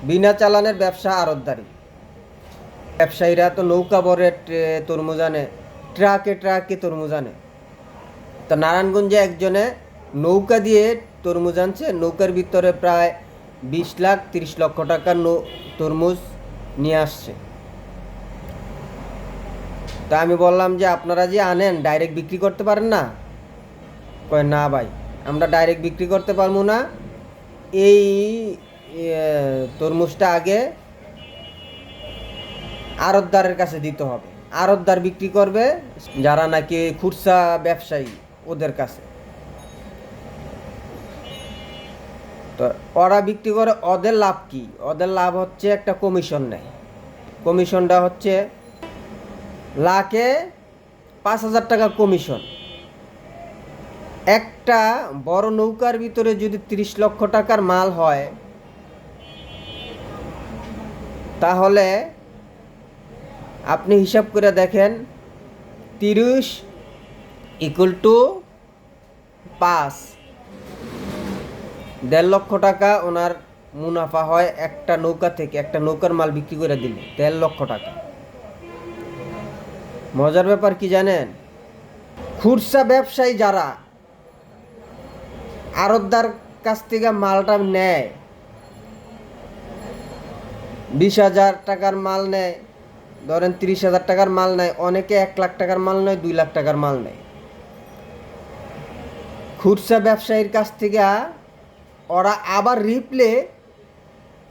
বিনা চালানের ব্যবসা আড়তদারি। ব্যবসায়ীরা তো নৌকা ভরে তরমুজ আনে, ট্রাকে ট্রাকে তরমুজ আনে। তো নারায়ণগঞ্জে একজনে নৌকা দিয়ে তরমুজ আনছে, নৌকার ভিতরে প্রায় 20 লাখ 30 লক্ষ টাকার তরমুজ নিয়ে আসছে। তা আমি বললাম যে আপনারা যে আনেন ডাইরেক্ট বিক্রি করতে পারেন না? কয় না ভাই, আমরা ডাইরেক্ট বিক্রি করতে পারবো না, এই তরমুজটা আগে আড়তদারের কাছে দিতে হবে। আড়তদার বিক্রি করবে যারা নাকি খুচরা ব্যবসায়ী, ওদের কাছে। তো ওরা বিক্রি করে, ওদের লাভ কি? ওদের লাভ হচ্ছে একটা কমিশন নেয়। কমিশনটা হচ্ছে লাখে 5,000 টাকা কমিশন। একটা বড় নৌকার ভিতরে যদি 30 লক্ষ টাকার মাল হয়, তাহলে আপনি হিসাব করে দেখেন 30 = 5, 1.5 লক্ষ টাকা ওনার মুনাফা হয় একটা নৌকা থেকে। একটা নৌকার মাল বিক্রি করে দিলে 1.5 লক্ষ টাকা। মজার ব্যাপার কি জানেন? খুচরা ব্যবসায়ী যারা আড়তদার কাছ থেকে মালটা নেয়, 20,000 টাকার মাল নেয়, ধরেন 30,000 টাকার মাল নেয়, অনেকে 1 লাখ টাকার মাল নেয়, 2 লাখ টাকার মাল নেয়। খুচরা ব্যবসায়ীর কাছ থেকে ওরা আবার রিপ্লে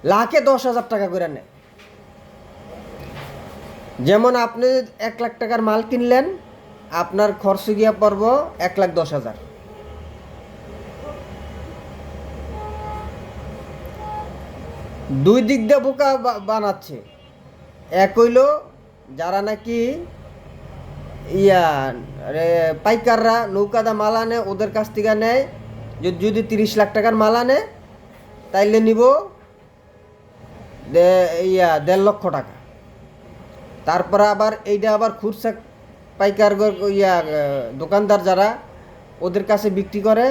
লাখে 10,000 টাকা করে নেয়। যেমন আপনি 1 লাখ টাকার মাল কিনলেন, আপনার খরচ গিয়া পড়ব 1,10,000। দুই দিক দিয়ে বোকা বানাচ্ছে। এক হইল যারা নাকি পাইকাররা নৌকাদা মাল আনে, ওদের কাছ থেকে নেয়। যদি 30 লাখ টাকার মাল আনে, তাইলে নিব 1.5 লক্ষ টাকা। তারপরে আবার এইটা আবার খুচরা পাইকার দোকানদার যারা ওদের কাছে বিক্রি করে,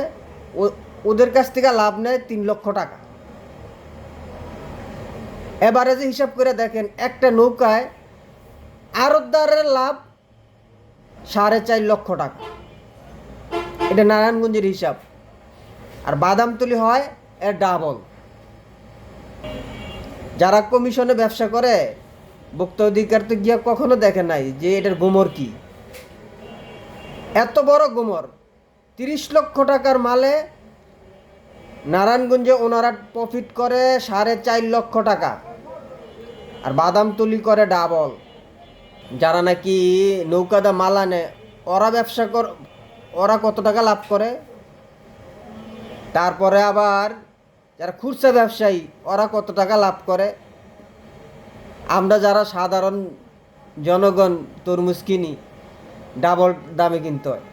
ওদের কাছ থেকে লাভ নেয় 3 লক্ষ টাকা। এবারে যে হিসাব করে দেখেন, একটা নৌকায় আড়তদারের লাভ 4.5 লক্ষ টাকা। এটা নারায়ণগঞ্জের হিসাব। আর বাদামতলি হয় এর ডাবল। যারা কমিশনে ব্যবসা করে, ভোক্তা অধিকার তো গিয়া কখনো দেখে নাই যে এটার গোমর কি। এত বড় গোমর, 30 লক্ষ টাকার মালে নারায়ণগঞ্জে ওনারা প্রফিট করে 4.5 লক্ষ টাকা। আর বাদামতলি করে ডাবল। যারা নাকি নৌকাদা মাল আনে, ওরা ব্যবসা ওরা কত টাকা লাভ করে। তারপরে আবার যারা খুচরা ব্যবসায়ী, ওরা কত টাকা লাভ করে। আমরা যারা সাধারণ জনগণ তরমুজ কিনি, ডাবল দামে কিনতে হয়।